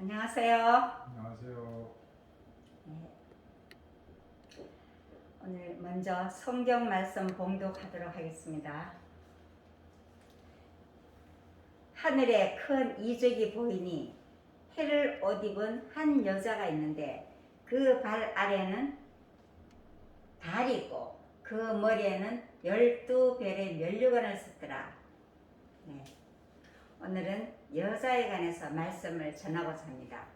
안녕하세요. 안녕하세요. 네, 오늘 먼저 성경 말씀 봉독하도록 하겠습니다. 하늘에 큰 이적이 보이니 해를 옷 입은 한 여자가 있는데 그 발 아래는 달이 있고 그 머리에는 12별의 면류관을 썼더라. 네, 오늘은 여자에 관해서 말씀을 전하고자 합니다.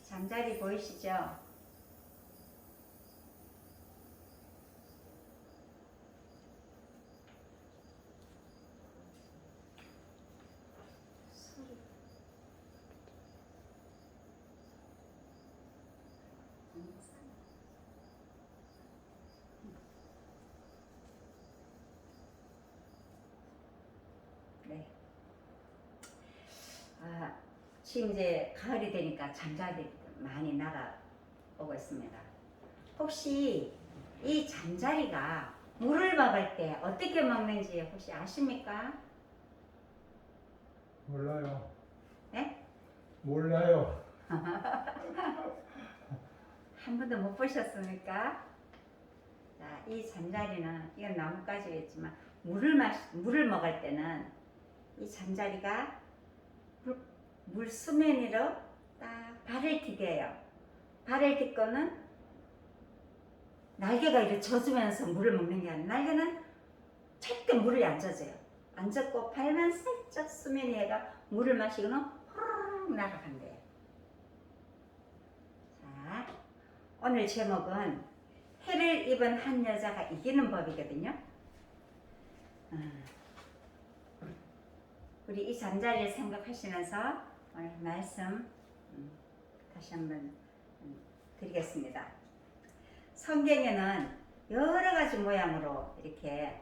잠자리 보이시죠? 네. 지금 이제 가을이 되니까 잠자리들 많이 날아오고 있습니다. 혹시 이 잠자리가 물을 먹을 때 어떻게 먹는지 혹시 아십니까? 몰라요. 네? 몰라요. 한 번도 못 보셨습니까? 자, 이 잠자리는 이건 나뭇가지겠지만 물을 먹을 때는 이 잠자리가 물 수면 위로 딱 발을 디뎌요. 발을 딛고는 날개가 이렇게 젖으면서 물을 먹는 게 아니라 날개는 절대 물을 안 젖어요. 안 젖고 발만 살짝 수면 위에가 물을 마시고는 호로록 날아간대요. 자, 오늘 제목은 해를 입은 한 여자가 이기는 법이거든요. 우리 이 잠자리를 생각하시면서 오늘 말씀 다시 한번 드리겠습니다. 성경에는 여러 가지 모양으로 이렇게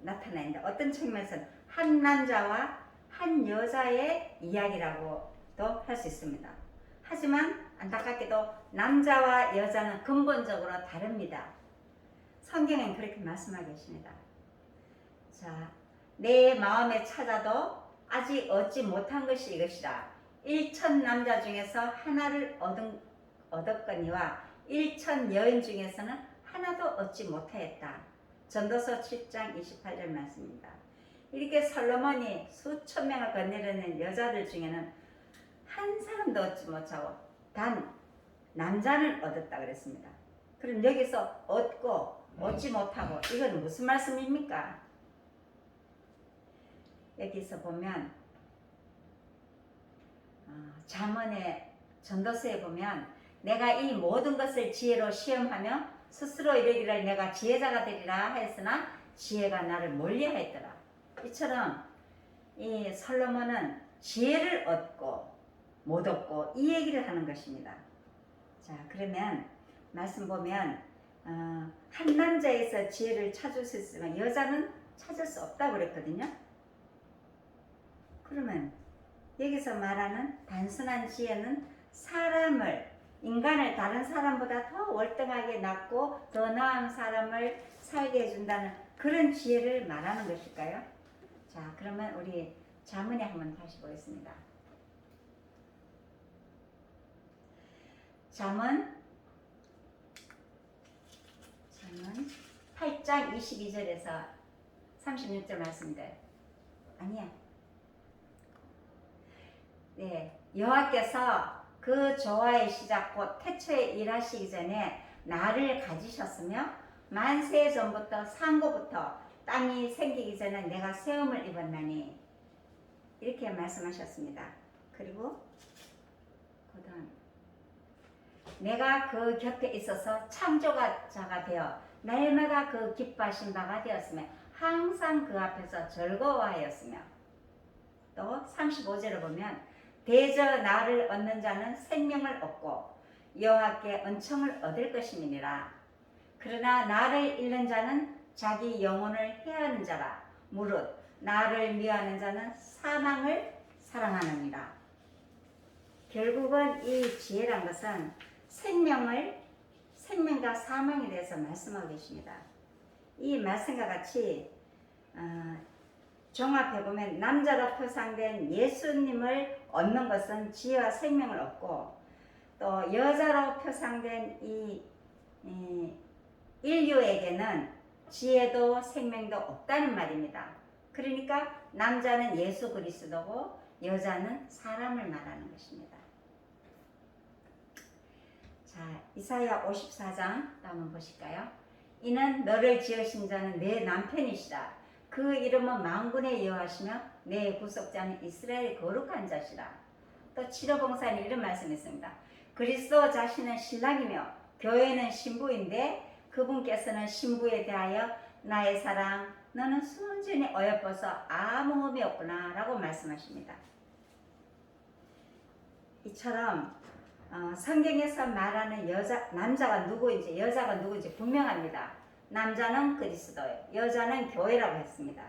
나타나 있는데 어떤 측면에서는 한 남자와 한 여자의 이야기라고도 할 수 있습니다. 하지만 안타깝게도 남자와 여자는 근본적으로 다릅니다. 성경엔 그렇게 말씀하고 계십니다. 자, 내 마음에 찾아도 아직 얻지 못한 것이 이것이라. 1천 남자 중에서 하나를 얻었거니와 1천 여인 중에서는 하나도 얻지 못하였다. 전도서 7장 28절 말씀입니다. 이렇게 솔로몬이 수천 명을 건네려는 여자들 중에는 한 사람도 얻지 못하고 단 남자는 얻었다 그랬습니다. 그럼 여기서 얻고 얻지 못하고 이건 무슨 말씀입니까? 여기서 보면 잠언의 전도서에 보면 내가 이 모든 것을 지혜로 시험하며 스스로 이르기를 내가 지혜자가 되리라 하였으나 지혜가 나를 멀리하였더라. 이처럼 이 솔로몬은 지혜를 얻고 못 얻고 이 얘기를 하는 것입니다. 자, 그러면 말씀 보면 한 남자에서 지혜를 찾을 수 있으면 여자는 찾을 수 없다고 그랬거든요. 그러면 여기서 말하는 단순한 지혜는 인간을 다른 사람보다 더 월등하게 낫고 더 나은 사람을 살게 해준다는 그런 지혜를 말하는 것일까요? 자, 그러면 우리 잠언에 한번 다시 보겠습니다. 잠언 8장 22절에서 36절 말씀입니다. 아니야. 네, 여호와께서 그 조화의 시작 곧 태초에 일하시기 전에 나를 가지셨으며 만세 전부터 상고부터 땅이 생기기 전에 내가 세움을 입었나니 이렇게 말씀하셨습니다. 그리고 그다음 내가 그 곁에 있어서 창조자가 되어 날마다 그 기뻐하신 바가 되었으며 항상 그 앞에서 즐거워하였으며 또 35절을 보면 대저 나를 얻는 자는 생명을 얻고 여호와께 은총을 얻을 것임이니라. 그러나 나를 잃는 자는 자기 영혼을 해하는 자라. 무릇 나를 미워하는 자는 사망을 사랑하느니라. 결국은 이 지혜란 것은 생명과 사망에 대해서 말씀하고 계십니다. 이 말씀과 같이 종합해 보면 남자로 표상된 예수님을 얻는 것은 지혜와 생명을 얻고, 또 여자로 표상된 이 인류에게는 지혜도 생명도 없다는 말입니다. 그러니까 남자는 예수 그리스도고 여자는 사람을 말하는 것입니다. 자, 이사야 54장 한번 보실까요? 이는 너를 지으신 자는 내 남편이시라. 그 이름은 만군의 여호와시며 내 구속자는 이스라엘의 거룩한 자시라. 또 치료봉사는 이런 말씀이 있습니다. 그리스도 자신은 신랑이며 교회는 신부인데 그분께서는 신부에 대하여 나의 사랑 너는 순전히 어여뻐서 아무 흠이 없구나 라고 말씀하십니다. 이처럼 성경에서 말하는 남자가 누구인지 여자가 누구인지 분명합니다. 남자는 그리스도예요. 여자는 교회라고 했습니다.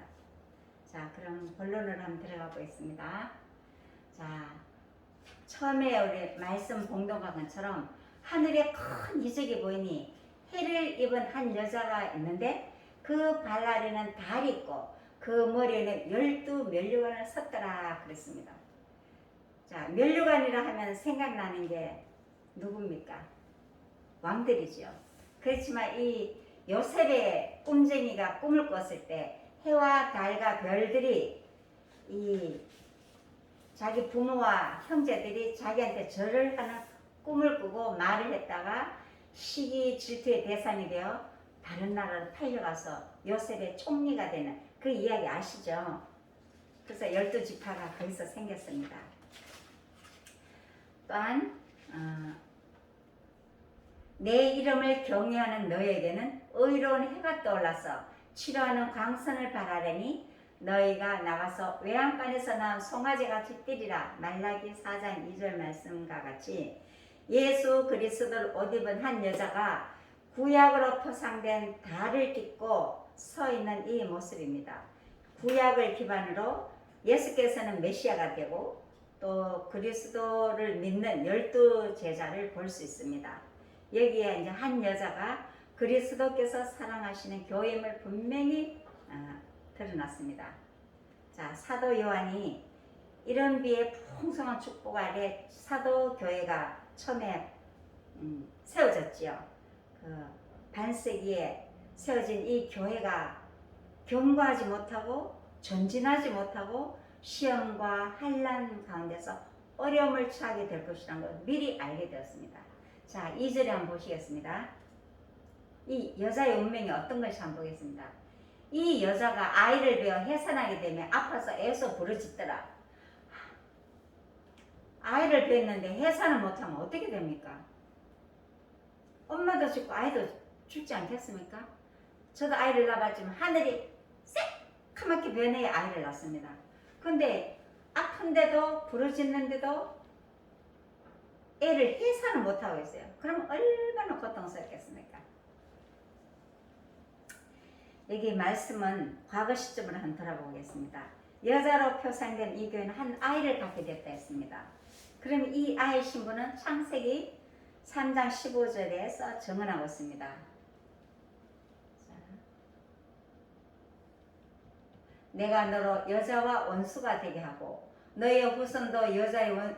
자, 그럼 본론으로 한번 들어가 보겠습니다. 자, 처음에 우리 말씀 봉독한 것처럼 하늘에 큰 이적이 보이니 해를 입은 한 여자가 있는데 그 발 아래는 달이 있고 그 머리에는 12면류관을 섰더라 그랬습니다. 자, 면류관이라 하면 생각나는 게 누굽니까? 왕들이죠. 그렇지만 이 요셉의 꿈쟁이가 꿈을 꿨을 때 해와 달과 별들이 이 자기 부모와 형제들이 자기한테 절을 하는 꿈을 꾸고 말을 했다가 시기 질투의 대상이 되어 다른 나라로 팔려가서 요셉의 총리가 되는 그 이야기 아시죠? 그래서 12지파가 거기서 생겼습니다. 또한 내 이름을 경외하는 너에게는 의로운 해가 떠올라서 치료하는 광선을 바라려니 너희가 나가서 외양간에서 나온 송아지같이 뛰리라. 말라기 4장 2절 말씀과 같이 예수 그리스도를 옷 입은 한 여자가 구약으로 표상된 달을 깃고 서 있는 이 모습입니다. 구약을 기반으로 예수께서는 메시아가 되고 또 그리스도를 믿는 12제자를 볼 수 있습니다. 여기에 이제 한 여자가 그리스도께서 사랑하시는 교회임을 분명히 드러났습니다. 자, 사도 요한이 이런 비의 풍성한 축복 아래 사도 교회가 처음에 세워졌지요. 그 반세기에 세워진 이 교회가 견고하지 못하고 전진하지 못하고 시험과 환난 가운데서 어려움을 처하게 될 것이라는 걸 미리 알게 되었습니다. 자, 2절에 한번 보시겠습니다. 이 여자의 운명이 어떤 것인지 한번 보겠습니다. 이 여자가 아이를 베어 해산하게 되면 아파서 애써 부르짖더라. 아이를 뱄는데 해산을 못하면 어떻게 됩니까? 엄마도 죽고 아이도 죽지 않겠습니까? 저도 아이를 낳았지만 하늘이 새카맣게 변해 아이를 낳습니다. 근데 아픈데도 부르짖는데도 애를 해산을 못하고 있어요. 그럼 얼마나 고통스럽겠습니까? 여기 말씀은 과거 시점으로 한번 돌아보겠습니다. 여자로 표상된 이 교회는 한 아이를 갖게 됐다 했습니다. 그럼 이 아이 신부는 창세기 3장 15절에서 증언하고 있습니다. 자, 내가 너로 여자와 원수가 되게 하고 너의 후손도 여자의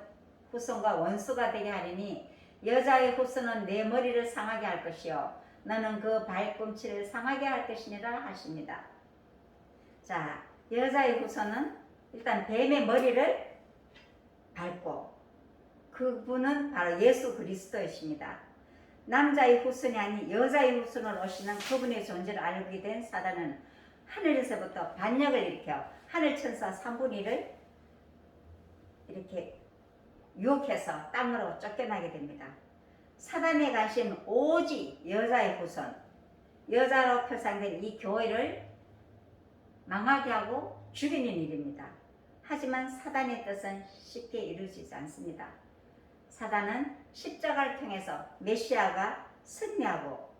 후손과 원수가 되게 하리니 여자의 후손은 내 머리를 상하게 할 것이요 너는 그 발꿈치를 상하게 할 것이니라 하십니다. 자, 여자의 후손은 일단 뱀의 머리를 밟고 그분은 바로 예수 그리스도이십니다. 남자의 후손이 아닌 여자의 후손을 오시는 그분의 존재를 알게 된 사단은 하늘에서부터 반역을 일으켜 하늘 천사 3분의 1을 이렇게 유혹해서 땅으로 쫓겨나게 됩니다. 사단의 관심은 오직 여자의 후손, 여자로 표상된 이 교회를 망하게 하고 죽이는 일입니다. 하지만 사단의 뜻은 쉽게 이루어지지 않습니다. 사단은 십자가를 통해서 메시아가 승리하고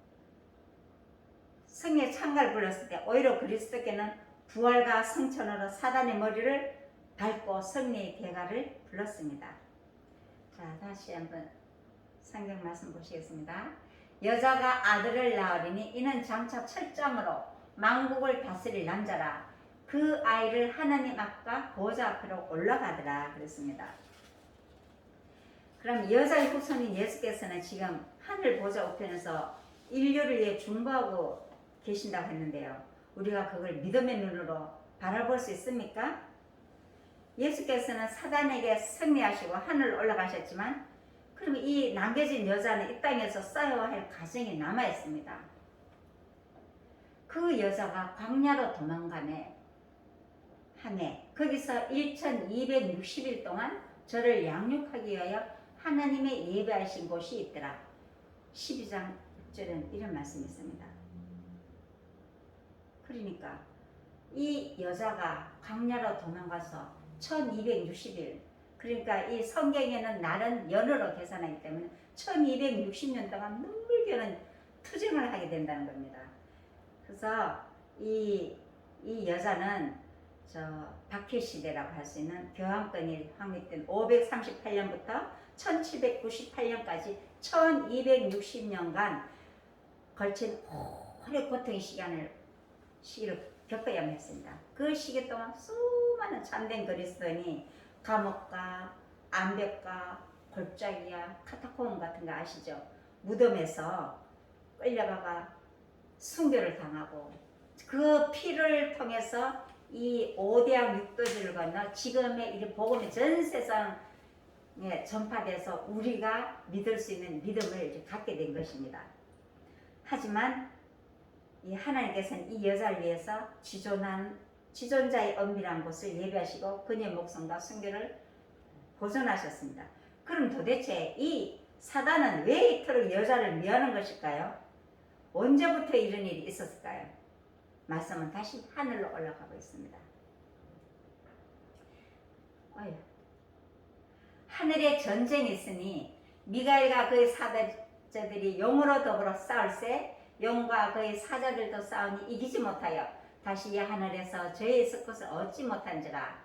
승리의 창가를 불렀을 때 오히려 그리스도께는 부활과 성천으로 사단의 머리를 밟고 승리의 대가를 불렀습니다. 자, 다시 한번 성경 말씀 보시겠습니다. 여자가 아들을 낳으리니 이는 장차 철장으로 만국을 다스릴 남자라. 그 아이를 하나님 앞과 보좌 앞으로 올라가더라 그랬습니다. 그럼 여자의 후손인 예수께서는 지금 하늘 보좌 우편에서 인류를 위해 중보하고 계신다고 했는데요. 우리가 그걸 믿음의 눈으로 바라볼 수 있습니까? 예수께서는 사단에게 승리하시고 하늘 올라가셨지만 그럼 이 남겨진 여자는 이 땅에서 쌓여야 할 가정이 남아 있습니다. 그 여자가 광야로 도망가네 하네 거기서 1260일 동안 저를 양육하기 위하여 하나님의 예배하신 곳이 있더라. 12장 6절에는 이런 말씀이 있습니다. 그러니까 이 여자가 광야로 도망가서 1260일 그러니까 이 성경에는 날은 연으로 계산하기 때문에 1260년 동안 눈물겨는 투쟁을 하게 된다는 겁니다. 그래서 이 여자는 박해 시대라고 할 수 있는 교황권이 확립된 538년부터 1798년까지 1260년간 걸친 오래 고통의 시기를 겪어야만 했습니다. 그 시기 동안 수많은 참된 그리스도인이 감옥과 암벽과 골짜기야 카타콤 같은 거 아시죠? 무덤에서 끌려가가 순교를 당하고 그 피를 통해서 이 5대양 6도지를 건너 지금의 이 복음이 전 세상에 전파돼서 우리가 믿을 수 있는 믿음을 갖게 된 것입니다. 하지만 이 하나님께서는 이 여자를 위해서 지존자의 은밀한 곳을 예배하시고 그녀의 목숨과 순교를 보존하셨습니다. 그럼 도대체 이 사단은 왜 이토록 여자를 미워하는 것일까요? 언제부터 이런 일이 있었을까요? 말씀은 다시 하늘로 올라가고 있습니다. 하늘에 전쟁이 있으니 미가엘과 그의 사자들이 용으로 더불어 싸울세 용과 그의 사자들도 싸우니 이기지 못하여 다시 이 하늘에서 저의 있을 것을 얻지 못한지라.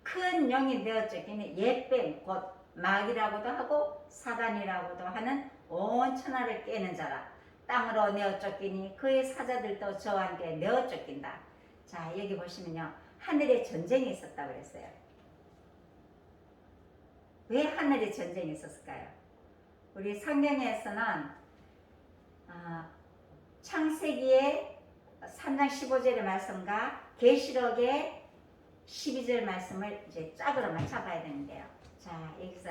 큰 영이 되어 쫓기니 옛뱀 곧 마귀라고도 하고 사단이라고도 하는 온 천하를 깨는 자라. 땅으로 내어 쫓기니 그의 사자들도 저와 함께 내어 쫓긴다. 자, 여기 보시면요, 하늘에 전쟁이 있었다고 그랬어요. 왜 하늘에 전쟁이 있었을까요? 우리 성경에서는 창세기의 3장 15절의 말씀과 계시록의 12절 말씀을 이제 짝으로 맞춰봐야 되는데요. 자, 여기서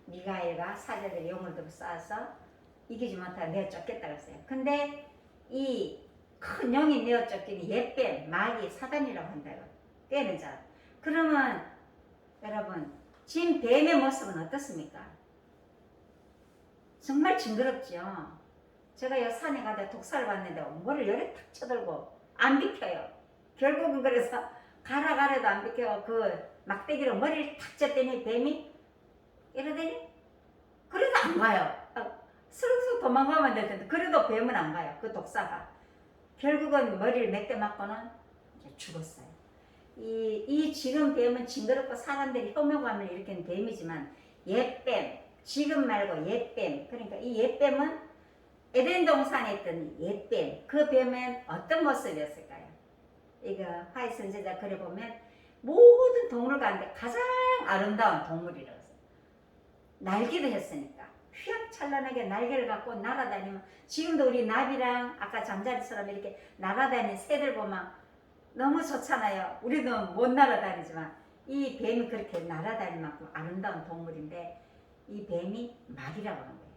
미가엘과 사자들이 용을 들고 싸워서 이기지 못하고 내어 쫓겠다고 했어요. 근데 이 큰 영이 내어 쫓기니 옛뱀, 마귀, 사단이라고 한다고. 깨는 자. 그러면 여러분, 지금 뱀의 모습은 어떻습니까? 정말 징그럽죠. 제가 여 산에 가다 독사를 봤는데 뭐를 열에 탁 쳐들고 안 비켜요. 결국은 그래서 가라도 안 비켜요. 그 막대기로 머리를 탁 쳤더니 뱀이 이러더니 그래도 안 가요. 스르륵 도망가면 될 텐데 그래도 뱀은 안 가요. 그 독사가. 결국은 머리를 몇 대 맞고는 이제 죽었어요. 이 지금 뱀은 징그럽고 사람들이 혐오감을 일으키는 뱀이지만 옛뱀, 지금 말고 옛뱀, 그러니까 이 옛뱀은 에덴 동산에 있던 옛뱀, 그 뱀은 어떤 모습이었을까요? 이거 화이 선지자 글에 보면 모든 동물 가운데 가장 아름다운 동물이라고 했어요. 날기도 했으니까 휘황찬란하게 날개를 갖고 날아다니면, 지금도 우리 나비랑 아까 잠자리처럼 이렇게 날아다니는 새들 보면 너무 좋잖아요. 우리도 못 날아다니지만 이 뱀이 그렇게 날아다닐 만큼 아름다운 동물인데 이 뱀이 마귀라고 하는 거예요.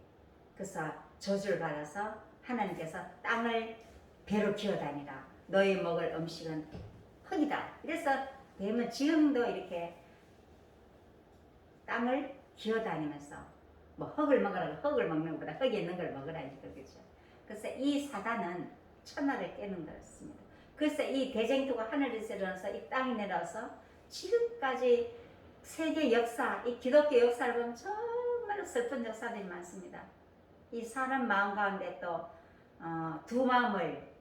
그래서 저주를 받아서 하나님께서 땅을 배로 기어다니라. 너희 먹을 음식은 흙이다. 그래서 뱀은 지금도 이렇게 땅을 기어다니면서 뭐 흙을 먹으라고 흙을 먹는 것보다 흙에 있는 걸 먹으라 이거죠. 그래서 이 사단은 천하를 깨는 거였습니다. 그래서 이 대쟁투가 하늘에서 일어나서 이 땅에 내려와서 지금까지 세계 역사, 이 기독교 역사를 보면 정말 슬픈 역사들이 많습니다. 이 사람 마음 가운데 또 두 마음을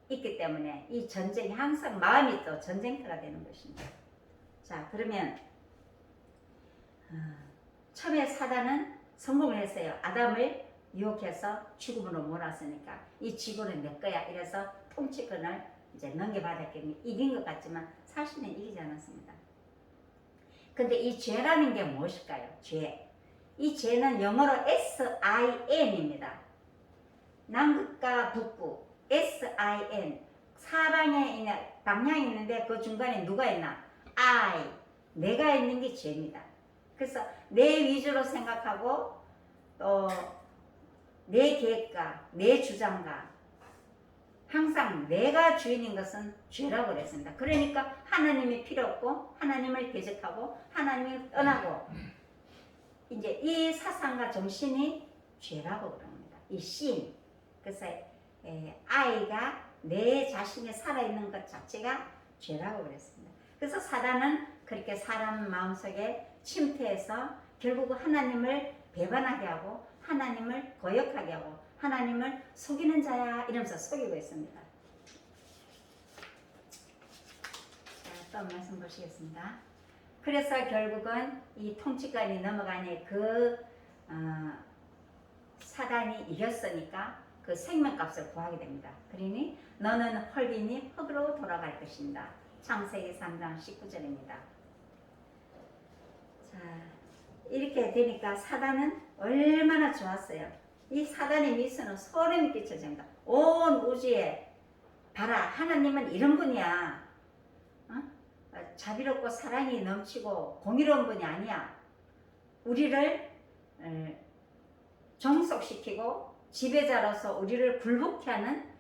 있기 때문에 이 전쟁이 항상 마음이 또 전쟁터가 되는 것입니다. 자, 그러면 처음에 사단은 성공을 했어요. 아담을 유혹해서 죽음으로 몰았으니까 이 지구는 내 거야. 이래서 통치권을 이제 넘겨받았기 때문에 이긴 것 같지만 사실은 이기지 않았습니다. 근데 이 죄라는 게 무엇일까요? 죄. 이 죄는 영어로 SIN입니다. 남극과 북극 SIN. 사방에 있는 방향이 있는데 그 중간에 누가 있나? I. 내가 있는 게 죄입니다. 그래서 내 위주로 생각하고 또 내 계획과 내 주장과 항상 내가 주인인 것은 죄라고 그랬습니다. 그러니까 하나님이 필요 없고 하나님을 대적하고 하나님을 떠나고 이제 이 사상과 정신이 죄라고 그럽니다. 이 신. 그래서 아이가 내 자신이 살아있는 것 자체가 죄라고 그랬습니다. 그래서 사단은 그렇게 사람 마음속에 침투해서 결국 하나님을 배반하게 하고 하나님을 거역하게 하고 하나님을 속이는 자야 이러면서 속이고 있습니다. 자, 또 말씀 보시겠습니다. 그래서 결국은 이 통치권이 넘어가니 사단이 이겼으니까 그 생명값을 구하게 됩니다. 그러니 너는 헐기니 흙으로 돌아갈 것입니다. 창세기 3장 19절입니다. 자, 이렇게 되니까 사단은 얼마나 좋았어요. 이 사단의 미소는 소름이 끼쳐집니다. 온 우주에 봐라, 하나님은 이런 분이야. 자비롭고 사랑이 넘치고 공의로운 분이 아니야. 우리를 종속시키고 지배자로서 우리를 굴복케 하는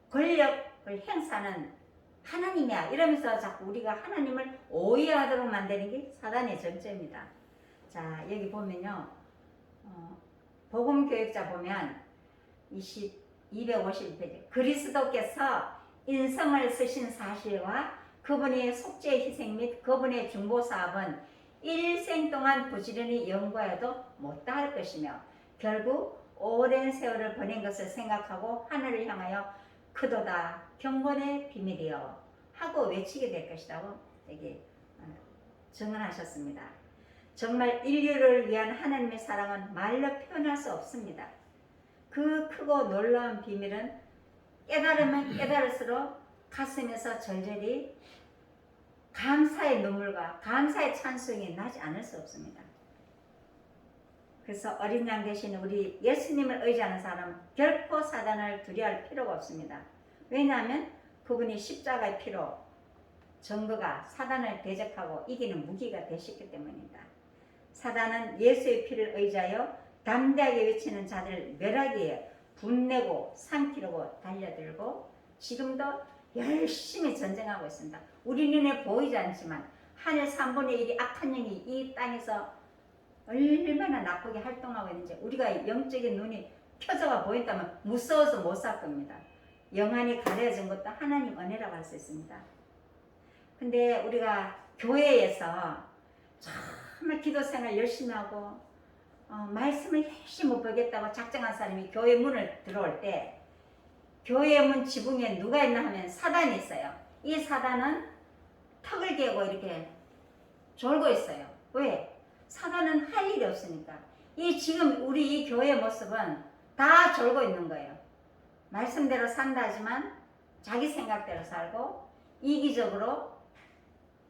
권력을 행사하는 하나님이야. 이러면서 자꾸 우리가 하나님을 오해하도록 만드는 게 사단의 정죄입니다. 자, 여기 보면요. 복음교육자 보면 251페이지 그리스도께서 인성을 쓰신 사실과 그분의 속죄 희생 및 그분의 중보사업은 일생 동안 부지런히 연구하여도 못다할 것이며 결국 오랜 세월을 보낸 것을 생각하고 하늘을 향하여 크도다 경건의 비밀이여 하고 외치게 될 것이라고 여기 증언하셨습니다. 정말 인류를 위한 하나님의 사랑은 말로 표현할 수 없습니다. 그 크고 놀라운 비밀은 깨달으면 깨달을수록 가슴에서 절절히 감사의 눈물과 감사의 찬송이 나지 않을 수 없습니다. 그래서 어린 양 되신 우리 예수님을 의지하는 사람은 결코 사단을 두려워할 필요가 없습니다. 왜냐하면 그분이 십자가의 피로 증거가 사단을 대적하고 이기는 무기가 되셨기 때문입니다. 사단은 예수의 피를 의지하여 담대하게 외치는 자들을 멸하기 위해 분내고 삼키려고 달려들고 지금도 열심히 전쟁하고 있습니다. 우리 눈에 보이지 않지만 하늘 3분의 1이 악한 영이 이 땅에서 얼마나 나쁘게 활동하고 있는지 우리가 영적인 눈이 켜져가 보인다면 무서워서 못 살 겁니다. 영안이 가려진 것도 하나님 은혜라고 할 수 있습니다. 근데 우리가 교회에서 정말 기도 생활 열심히 하고 말씀을 열심히 못 보겠다고 작정한 사람이 교회 문을 들어올 때 교회 문 지붕에 누가 있나 하면 사단이 있어요. 이 사단은 턱을 개고 이렇게 졸고 있어요. 왜? 사단은 할 일이 없으니까. 지금 우리 이 교회의 모습은 다 졸고 있는 거예요. 말씀대로 산다 하지만 자기 생각대로 살고 이기적으로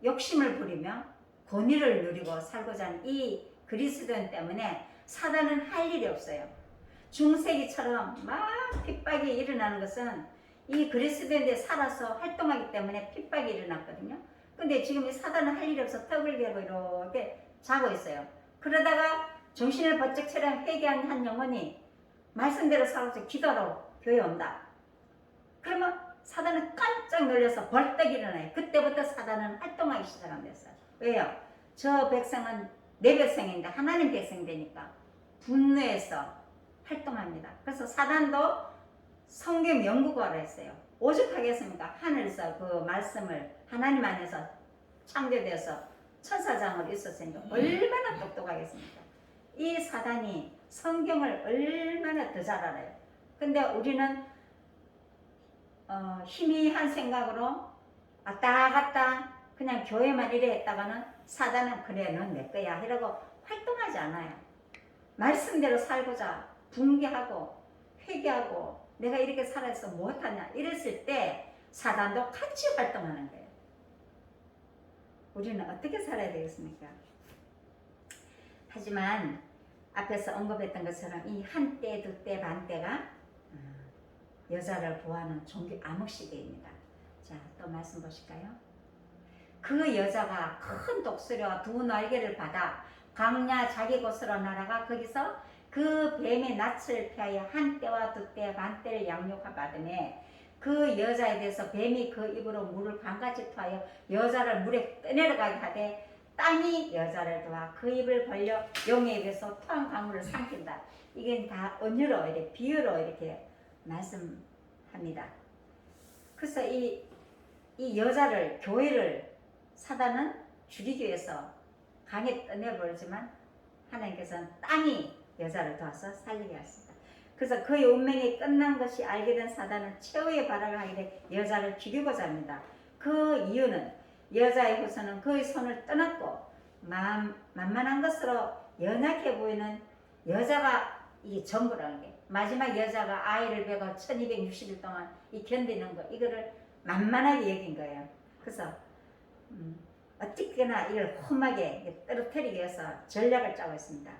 욕심을 부리며 권위를 누리고 살고자 하는 이 그리스도인 때문에 사단은 할 일이 없어요. 중세기처럼 막 핍박이 일어나는 것은 이 그리스도인들이 살아서 활동하기 때문에 핍박이 일어났거든요. 근데 지금 이 사단은 할 일이 없어 턱을 개고 이렇게 자고 있어요. 그러다가 정신을 번쩍 차려 회개한 한 영혼이 말씀대로 살아서 기도하러 교회 온다. 그러면 사단은 깜짝 놀라서 벌떡 일어나요. 그때부터 사단은 활동하기 시작합니다. 왜요? 저 백성은 내 백성인데 하나님 백성 되니까 분노해서 활동합니다. 그래서 사단도 성경 연구가라 했어요. 오죽하겠습니까? 하늘에서 그 말씀을 하나님 안에서 창조되어서 천사장으로 있었으니까 얼마나 똑똑하겠습니까? 이 사단이 성경을 얼마나 더 잘 알아요. 근데 우리는 희미한 생각으로 왔다 갔다 그냥 교회만 이래 했다가는 사단은 그래 넌 내 거야 이러고 활동하기 편하지 않아요. 말씀대로 살고자 붕괴하고 회개하고 내가 이렇게 살아서 못하냐 이랬을 때 사단도 같이 활동하는 거예요. 우리는 어떻게 살아야 되겠습니까? 하지만 앞에서 언급했던 것처럼 이 한때, 두때, 반때가 여자를 보호하는 종교 암흑시대입니다. 자, 또 말씀 보실까요? 그 여자가 큰 독수리와 두 날개를 받아 광야 자기 곳으로 날아가 거기서 그 뱀의 낯을 피하여 한때와 두때, 반때를 양육받음에 그 여자에 대해서 뱀이 그 입으로 물을 강같이 토하여 여자를 물에 떠내려가게 하되 땅이 여자를 도와 그 입을 벌려 용의 입에서 토한 강물을 삼킨다. 이게 다 언유로 이렇게 비유로 이렇게 말씀합니다. 그래서 이 여자를 교회를 사단은 죽이기 위해서 강에 떠내버리지만 하나님께서는 땅이 여자를 도와서 살리게 하셨습니다. 그래서 그의 운명이 끝난 것이 알게 된 사단은 최후의 발악을 하게 돼 여자를 죽이고자 합니다. 그 이유는 여자의 후손은 그의 손을 떠났고 만만한 것으로 연약해 보이는 여자가 이게 전부라는 게 마지막 여자가 아이를 배고 1260일 동안 이 견디는 거 이거를 만만하게 여긴 거예요. 그래서 어떻게나 이걸 험하게 떨어뜨리기 위해서 전략을 짜고 있습니다.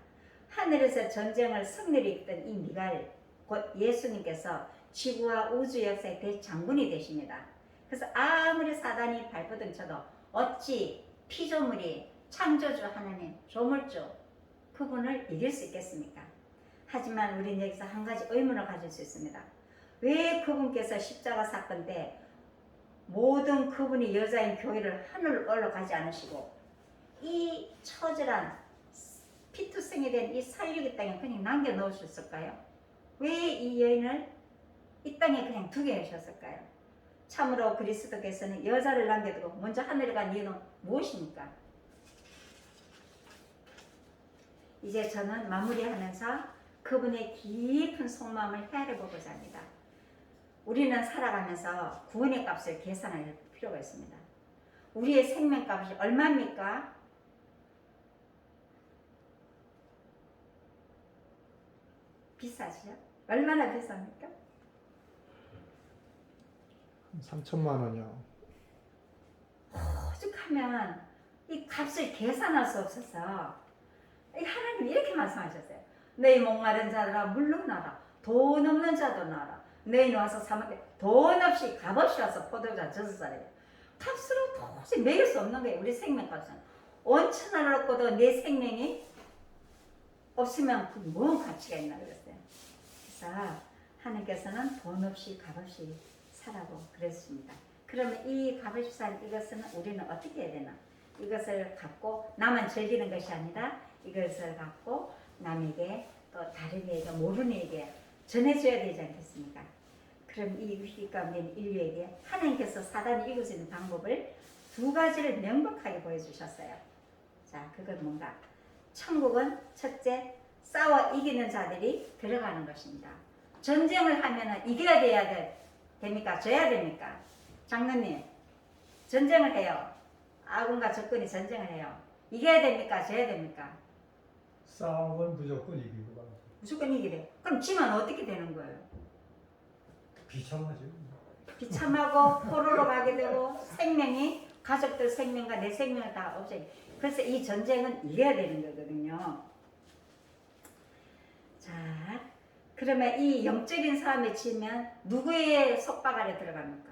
하늘에서 전쟁을 승리를 이끌던 이 미갈 곧 예수님께서 지구와 우주 역사의 대장군이 되십니다. 그래서 아무리 사단이 발버둥 쳐도 어찌 피조물이 창조주 하나님 조물주 그분을 이길 수 있겠습니까? 하지만 우리는 여기서 한 가지 의문을 가질 수 있습니다. 왜 그분께서 십자가 사건 때 모든 그분이 여자인 교회를 하늘로 올라가지 않으시고 이 처절한 피투성이 된 이 살육의 땅에 그냥 남겨놓으셨을까요? 왜 이 여인을 이 땅에 그냥 두게 하셨을까요? 참으로 그리스도께서는 여자를 남겨두고 먼저 하늘에 간 이유는 무엇입니까? 이제 저는 마무리하면서 그분의 깊은 속마음을 헤아려보고자 합니다. 우리는 살아가면서 구원의 값을 계산할 필요가 있습니다. 우리의 생명값이 얼마입니까? 비싸지요? 얼마나 비쌉니까? 3천만 원이요. 오죽하면 이 값을 계산할 수 없어서 하나님 이렇게 말씀하셨어요. 너희 목마른 자들아 물러나라. 돈 없는 자도 나라. 너희 와서 사먹게 돈 없이 값없이 와서 포도주와 젖어살아요. 값으로 도저히 매길 수 없는 거예요. 우리 생명값은. 온천을 얻고도 내 생명이 없으면 그 무슨 가치가 있나 그랬어요. 그래서 하나님께서는 돈 없이 값없이 살라고 그랬습니다. 그러면 이 값없이 살 이것은 우리는 어떻게 해야 되나? 이것을 갖고 나만 즐기는 것이 아니라 이것을 갖고 남에게 또 다른 이에게 모르는 이에게 전해줘야 되지 않겠습니까? 그럼 이 위기 가운데 있는 인류에게 하나님께서 사단이 이길 수 있는 방법을 두 가지를 명백하게 보여주셨어요. 자, 그건 뭔가? 천국은 첫째, 싸워 이기는 자들이 들어가는 것입니다. 전쟁을 하면 이겨야 됩니까? 져야 됩니까? 장로님, 전쟁을 해요. 아군과 적군이 전쟁을 해요. 이겨야 됩니까? 져야 됩니까? 싸움은 무조건 이기고 가요. 무조건 이기래. 그럼 지면 어떻게 되는 거예요? 비참하죠. 비참하고 포로로 가게 되고 생명이 가족들 생명과 내 생명을 다 없애요. 그래서 이 전쟁은 이겨야 되는 거거든요. 자, 그러면 이 영적인 싸움에 치면 누구의 속박 아래 들어갑니까?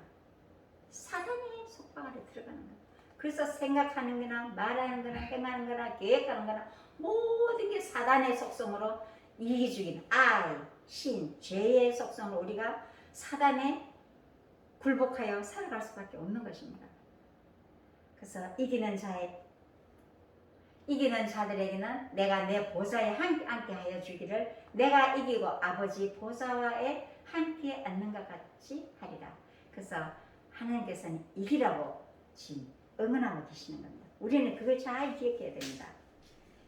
사단의 속박 아래 들어가는 거예요. 그래서 생각하는 거나 말하는 거나 행하는 거나 계획하는 거나 모든 게 사단의 속성으로 이기주기는 I, 신, 죄의 속성으로 우리가 사단에 굴복하여 살아갈 수밖에 없는 것입니다. 그래서 이기는 자들에게는 내가 내 보좌에 함께 하여 주기를 내가 이기고 아버지 보좌에 함께 앉는 것 같이 하리라. 그래서 하나님께서는 이기라고 지금 응원하고 계시는 겁니다. 우리는 그걸 잘 기억해야 됩니다.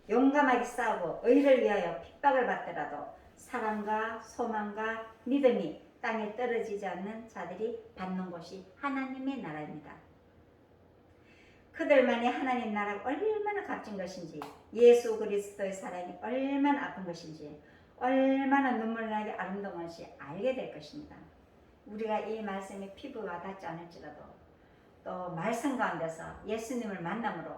용감하게 싸우고 의를 위하여 핍박을 받더라도 사랑과 소망과 믿음이 땅에 떨어지지 않는 자들이 받는 곳이 하나님의 나라입니다. 그들만이 하나님 나라가 얼마나 값진 것인지, 예수 그리스도의 사랑이 얼마나 아픈 것인지, 얼마나 눈물 나게 아름다운 것이 알게 될 것입니다. 우리가 이 말씀이 피부가 닿지 않을지라도 또 말씀 가운데서 예수님을 만남으로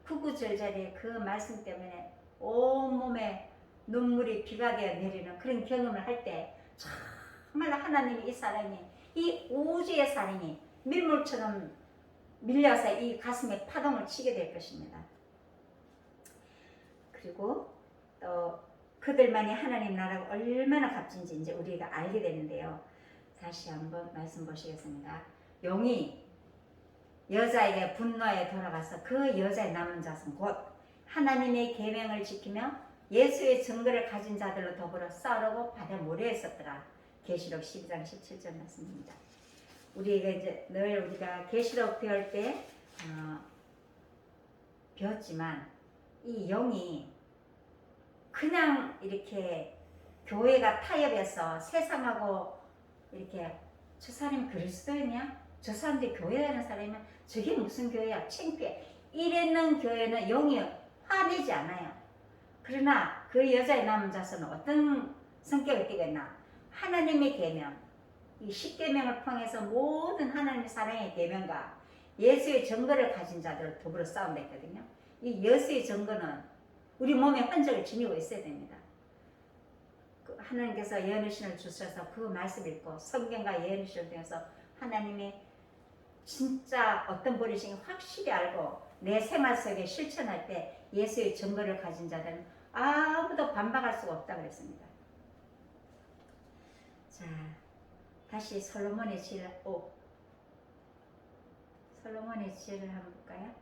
구구절절히 그 말씀 때문에 온몸에 눈물이 비가 되어 내리는 그런 경험을 할 때 정말 하나님이 이 사랑이, 이 우주의 사랑이 밀물처럼 밀려서 이 가슴에 파동을 치게 될 것입니다. 그리고 또 그들만이 하나님 나라가 얼마나 값진지 이제 우리가 알게 되는데요. 다시 한번 말씀 보시겠습니다. 용이 여자에게 분노에 돌아가서 그 여자의 남은 자손 곧 하나님의 계명을 지키며 예수의 증거를 가진 자들로 더불어 싸우고 바다 모래에 있었더라. 계시록 12장 17절 말씀입니다. 우리가 이제 늘 우리가 계시록 배울 때 배웠지만 이 영이 그냥 이렇게 교회가 타협해서 세상하고 이렇게 저 사람이 그리스도이냐? 저 사람들이 교회 다니는 사람이면 저게 무슨 교회야? 창피해. 이랬는 교회는 영이 화내지 않아요. 그러나 그 여자의 남은 자손은 어떤 성격을 띠겠나? 하나님의 계명, 이 십계명을 통해서 모든 하나님의 사랑의 계명과 예수의 증거를 가진 자들을 더불어 싸운다 했거든요. 이 예수의 증거는 우리 몸에 흔적을 지니고 있어야 됩니다. 하나님께서 예언의 신을 주셔서 그 말씀 읽고 성경과 예언의 신을 통해서 하나님이 진짜 어떤 분이신지 확실히 알고 내 생활 속에 실천할 때 예수의 증거를 가진 자들은 아무도 반박할 수가 없다 그랬습니다. 자, 다시 솔로몬의 질, 솔로몬의 질을 한번 볼까요?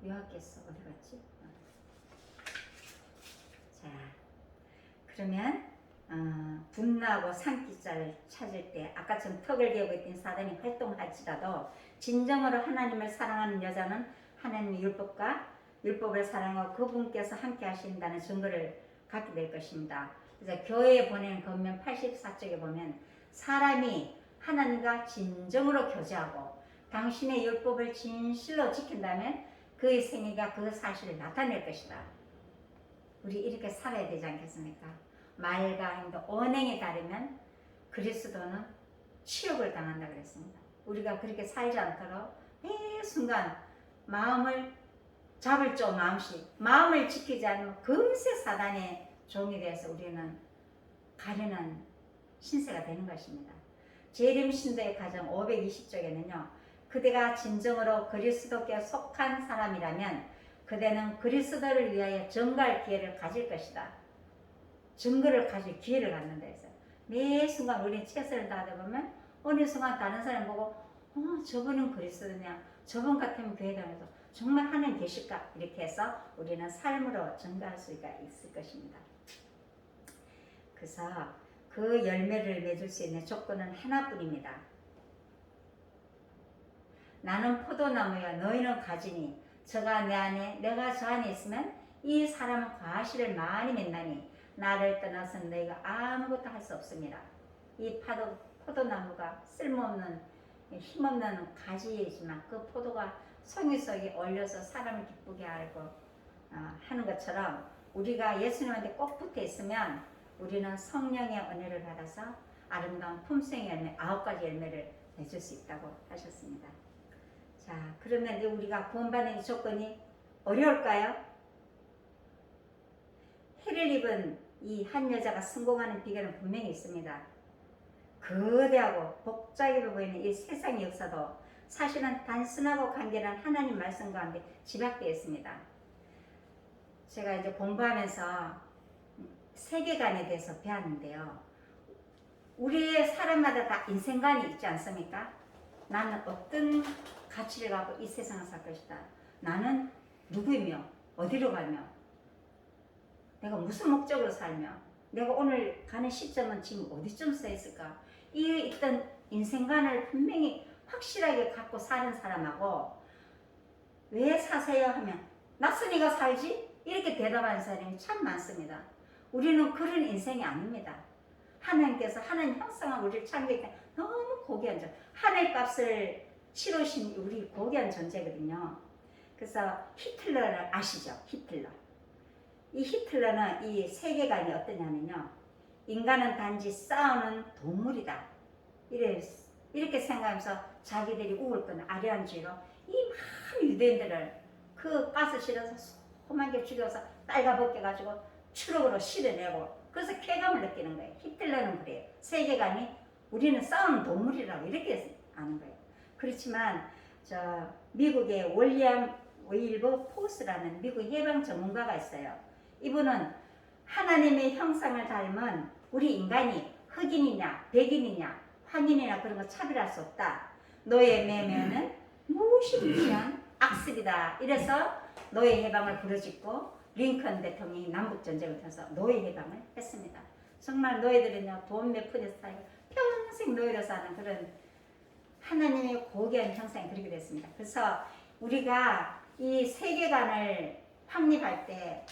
요하께서 어디 갔지? 자, 그러면 분노하고 산기자를 찾을 때 아까처럼 턱을 개고 있던 사단이 활동할지라도 진정으로 하나님을 사랑하는 여자는 하나님의 율법을 사랑하고 그분께서 함께 하신다는 증거를 갖게 될 것입니다. 그래서 교회에 보내는 권면 84쪽에 보면 사람이 하나님과 진정으로 교제하고 당신의 율법을 진실로 지킨다면 그의 생애가 그 사실을 나타낼 것이다. 우리 이렇게 살아야 되지 않겠습니까? 말과 행동, 언행에 따르면 그리스도는 치욕을 당한다 그랬습니다. 우리가 그렇게 살지 않도록 매 순간 마음을 잡을 조 마음을 지키지 않으면 금세 사단의 종이 되어서 우리는 가련한 신세가 되는 것입니다. 재림 신도의 가정 520쪽에는요. 그대가 진정으로 그리스도께 속한 사람이라면 그대는 그리스도를 위하여 증거할 기회를 가질 것이다. 증거를 가질 기회를 갖는다 해서 매 순간 우리는 최선을 다하다 보면 어느 순간 다른 사람 보고 저분은 그리스도냐, 저분 같으면 교회 다녀서 정말 하나님 계실까, 이렇게 해서 우리는 삶으로 증거할 수가 있을 것입니다. 그래서 그 열매를 맺을 수 있는 조건은 하나뿐입니다. 나는 포도나무여 너희는 가지니 저가 내 안에 내가 저 안에 있으면 이 사람은 과실을 많이 맺나니 나를 떠나서는 너희가 아무것도 할 수 없습니다. 이 포도나무가 쓸모없는 힘없는 가지이지만 그 포도가 송이 속에 올려서 사람을 기쁘게 하고 하는 것처럼 우리가 예수님한테 꼭 붙어 있으면 우리는 성령의 은혜를 받아서 아름다운 품성의 열매 9가지 열매를 맺을 수 있다고 하셨습니다. 자, 그러면 이제 우리가 구원받는 조건이 어려울까요? 해를 입은 이 한 여자가 성공하는 비결은 분명히 있습니다. 거대하고 복잡해 보이는 이 세상의 역사도 사실은 단순하고 간결한 하나님 말씀 가운데 집약되어 있습니다. 제가 이제 공부하면서 세계관에 대해서 배웠는데요. 우리의 사람마다 다 인생관이 있지 않습니까? 나는 어떤 가치를 갖고 이 세상을 살 것이다. 나는 누구이며 어디로 가며 내가 무슨 목적으로 살며 내가 오늘 가는 시점은 지금 어디쯤 서 있을까? 이 있던 인생관을 분명히 확실하게 갖고 사는 사람하고 왜 사세요 하면 낯선이가 살지? 이렇게 대답하는 사람이 참 많습니다. 우리는 그런 인생이 아닙니다. 하나님께서 하나님 형상을 우리를 창조했기 때문에 너무 고귀한 존재, 하늘값을 치르신 우리 고귀한 존재거든요. 그래서 히틀러를 아시죠? 히틀러. 이 히틀러는 이 세계관이 어떠냐면요, 인간은 단지 싸우는 동물이다, 이렇게 생각하면서 자기들이 우울 건 아리안주의로 이 많은 유대인들을 그 가스 실어서 험하게 죽여서 빨가벗겨가지고 추록으로 실어내고, 그래서 쾌감을 느끼는 거예요. 히틀러는 그래요. 세계관이 우리는 싸우는 동물이라고 이렇게 아는 거예요. 그렇지만 미국의 윌리엄 웨일버 포스라는 미국 해방 전문가가 있어요. 이분은 하나님의 형상을 닮은 우리 인간이 흑인이냐 백인이냐 황인이나 그런 거 차별할 수 없다. 노예 매매는 무시무시한 악습이다. 이래서 노예 해방을 부르짖고 링컨 대통령이 남북전쟁을 통해서 노예 해방을 했습니다. 정말 노예들은요, 돈 몇 푼에 살고 평생 노예로 사는 그런 하나님의 고귀한 형상이 그렇게 됐습니다. 그래서 우리가 이 세계관을 확립할 때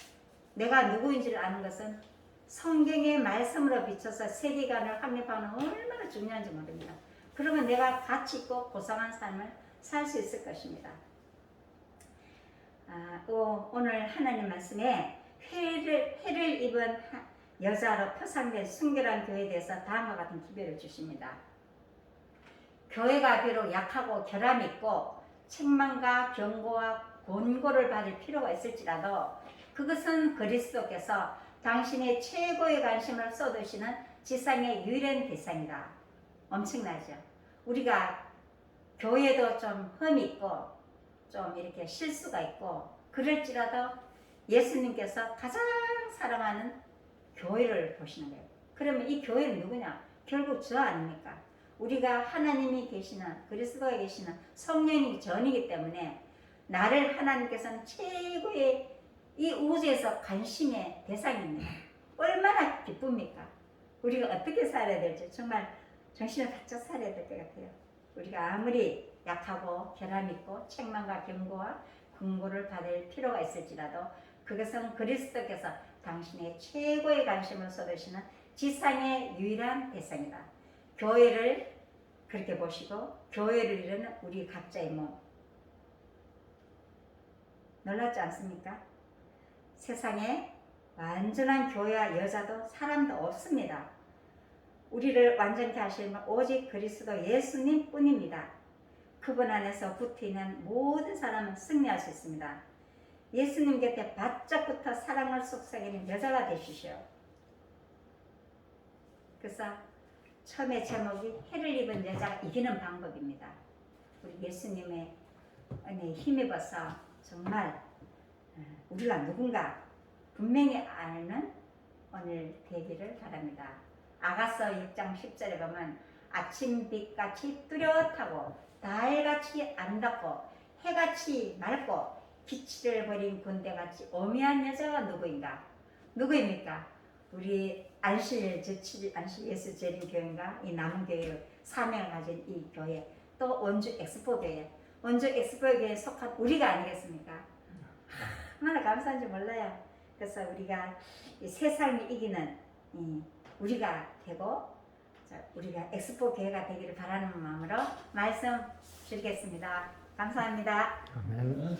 내가 누구인지를 아는 것은 성경의 말씀으로 비춰서 세계관을 확립하는 얼마나 중요한지 모릅니다. 그러면 내가 가치 있고 고상한 삶을 살 수 있을 것입니다. 오늘 하나님 말씀에 해를 입은 여자로 표상된 순결한 교회에 대해서 다음과 같은 기별을 주십니다. 교회가 비록 약하고 결함이 있고 책망과 경고와 권고를 받을 필요가 있을지라도 그것은 그리스도께서 당신의 최고의 관심을 쏟으시는 지상의 유일한 대상이다. 엄청나죠? 우리가 교회도 좀 흠이 있고 좀 이렇게 실수가 있고 그럴지라도 예수님께서 가장 사랑하는 교회를 보시는 거예요. 그러면 이 교회는 누구냐? 결국 저 아닙니까? 우리가 하나님이 계시는, 그리스도가 계시는 성령이 전이기 때문에 나를 하나님께서는 최고의 이 우주에서 관심의 대상입니다. 얼마나 기쁩니까? 우리가 어떻게 살아야 될지 정말 정신을 바짝 살아야 될 것 같아요. 우리가 아무리 약하고 결함 있고 책망과 경고와 권고를 받을 필요가 있을지라도 그것은 그리스도께서 당신의 최고의 관심을 쏟으시는 지상의 유일한 대상이다. 교회를 그렇게 보시고 교회를 이루는 우리 각자의 몸, 놀랍지 않습니까? 세상에 완전한 교회와 여자도 사람도 없습니다. 우리를 완전케 하시는 오직 그리스도 예수님 뿐입니다. 그분 안에서 붙어있는 모든 사람은 승리할 수 있습니다. 예수님 곁에 바짝부터 사랑을 속삭이는 여자가 되시오. 그래서 처음에 제목이 해를 입은 여자가 이기는 방법입니다. 우리 예수님의 은혜에 힘입어서 정말 우리가 누군가 분명히 알는 오늘 되기를 바랍니다. 아가서 6장 10절에 보면 아침빛같이 뚜렷하고 달같이 아름답고 해같이 맑고 기치를 버린 군대같이 오묘한 여자가 누구인가? 누구입니까? 우리 안실 예수 재림 교회인가? 이 남은교회 사명을 가진 이 교회, 또 원주 엑스포 교회, 원주 엑스포 교회에 속한 우리가 아니겠습니까? 얼마나 감사한지 몰라요. 그래서 우리가 이 세상이 이기는 우리가 되고 우리가 엑스포 교회가 되기를 바라는 마음으로 말씀 드리겠습니다. 감사합니다. 아멘.